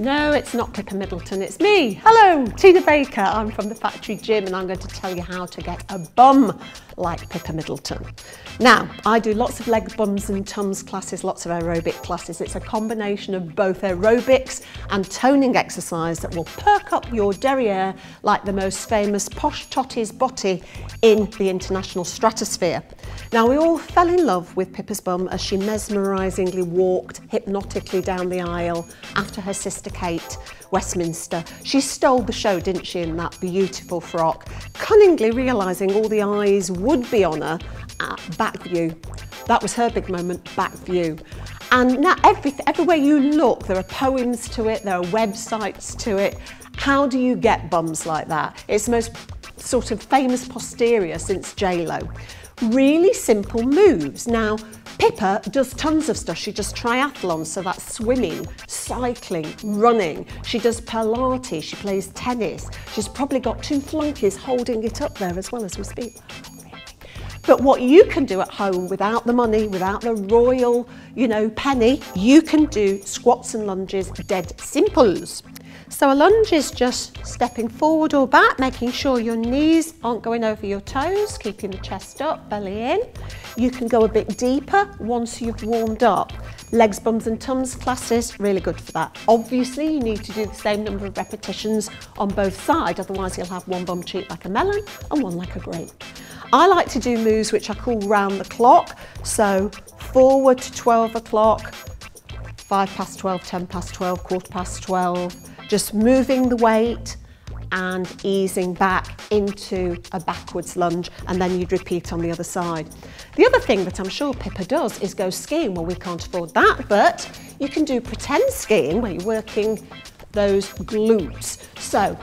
No, it's not Pippa Middleton, it's me. Hello, Tina Baker. I'm from the factory gym and I'm going to tell you how to get a bum like Pippa Middleton. Now, I do lots of leg bums and tums classes, lots of aerobic classes. It's a combination of both aerobics and toning exercise that will perk up your derriere like the most famous posh totty's botty in the international stratosphere. Now, we all fell in love with Pippa's bum as she mesmerisingly walked hypnotically down the aisle after her sister Kate, Westminster. She stole the show, didn't she, in that beautiful frock, cunningly realising all the eyes would be on her at back view. That was her big moment, back view. And now everywhere you look, there are poems to it, there are websites to it. How do you get bums like that? It's the most sort of famous posterior since J-Lo. Really simple moves. Now, Pippa does tons of stuff. She does triathlons, so that's swimming, cycling, running. She does Pilates, she plays tennis. She's probably got 2 flunkies holding it up there as well as we speak. But what you can do at home without the money, without the royal, penny, you can do squats and lunges, dead simples. So a lunge is just stepping forward or back, making sure your knees aren't going over your toes, keeping the chest up, belly in. You can go a bit deeper once you've warmed up. Legs, bums and tums classes, really good for that. Obviously, you need to do the same number of repetitions on both sides, otherwise you'll have one bum cheek like a melon and one like a grape. I like to do moves which I call round the clock, so forward to 12 o'clock, 5 past 12, 10 past 12, quarter past 12, just moving the weight and easing back into a backwards lunge, and then you'd repeat on the other side. The other thing that I'm sure Pippa does is go skiing. Well, we can't afford that, but you can do pretend skiing where you're working those glutes. So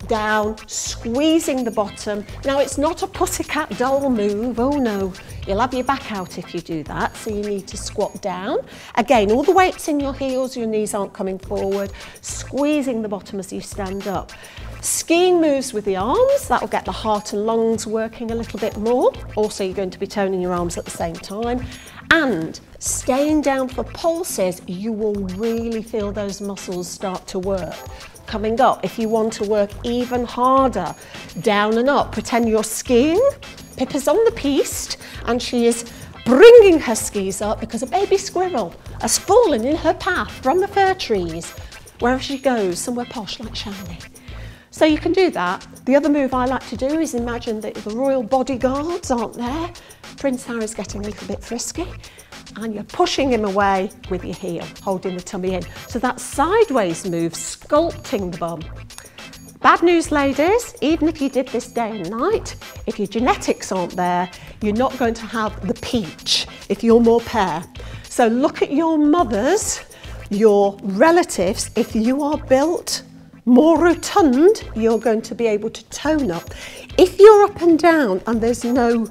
down, squeezing the bottom. Now, it's not a pussycat doll move, oh no. You'll have your back out if you do that, so you need to squat down. Again, all the weight's in your heels, your knees aren't coming forward, squeezing the bottom as you stand up. Skiing moves with the arms, that will get the heart and lungs working a little bit more. Also, you're going to be toning your arms at the same time. And staying down for pulses, you will really feel those muscles start to work. Coming up, if you want to work even harder, down and up, pretend you're skiing. Pippa's on the piste and she is bringing her skis up because a baby squirrel has fallen in her path from the fir trees wherever she goes, somewhere posh like Chamonix. So you can do that. The other move I like to do is imagine that the royal bodyguards aren't there. Prince Harry's getting a little bit frisky and you're pushing him away with your heel, holding the tummy in. So that sideways move, sculpting the bum. Bad news, ladies, even if you did this day and night, if your genetics aren't there, you're not going to have the peach if you're more pear. So look at your mothers, your relatives. If you are built more rotund, you're going to be able to tone up. If you're up and down and there's no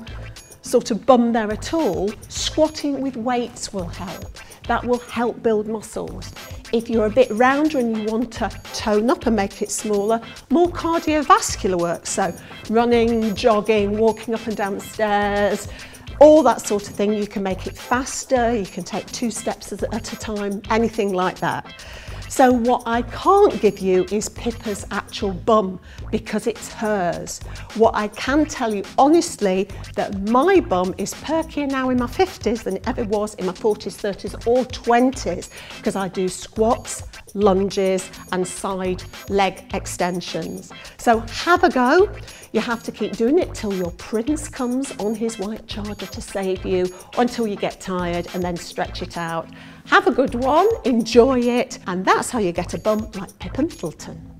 sort of bum there at all, squatting with weights will help. That will help build muscles. If you're a bit rounder and you want to tone up and make it smaller, more cardiovascular work. So running, jogging, walking up and down the stairs, all that sort of thing. You can make it faster, you can take 2 steps at a time, anything like that. So what I can't give you is Pippa's actual bum because it's hers. What I can tell you honestly, that my bum is perkier now in my 50s than it ever was in my 40s, 30s or 20s because I do squats, lunges and side leg extensions. So have a go. You have to keep doing it till your prince comes on his white charger to save you, or until you get tired, and then stretch it out. Have a good one, enjoy it, and that's how you get a bum like Pippa Middleton.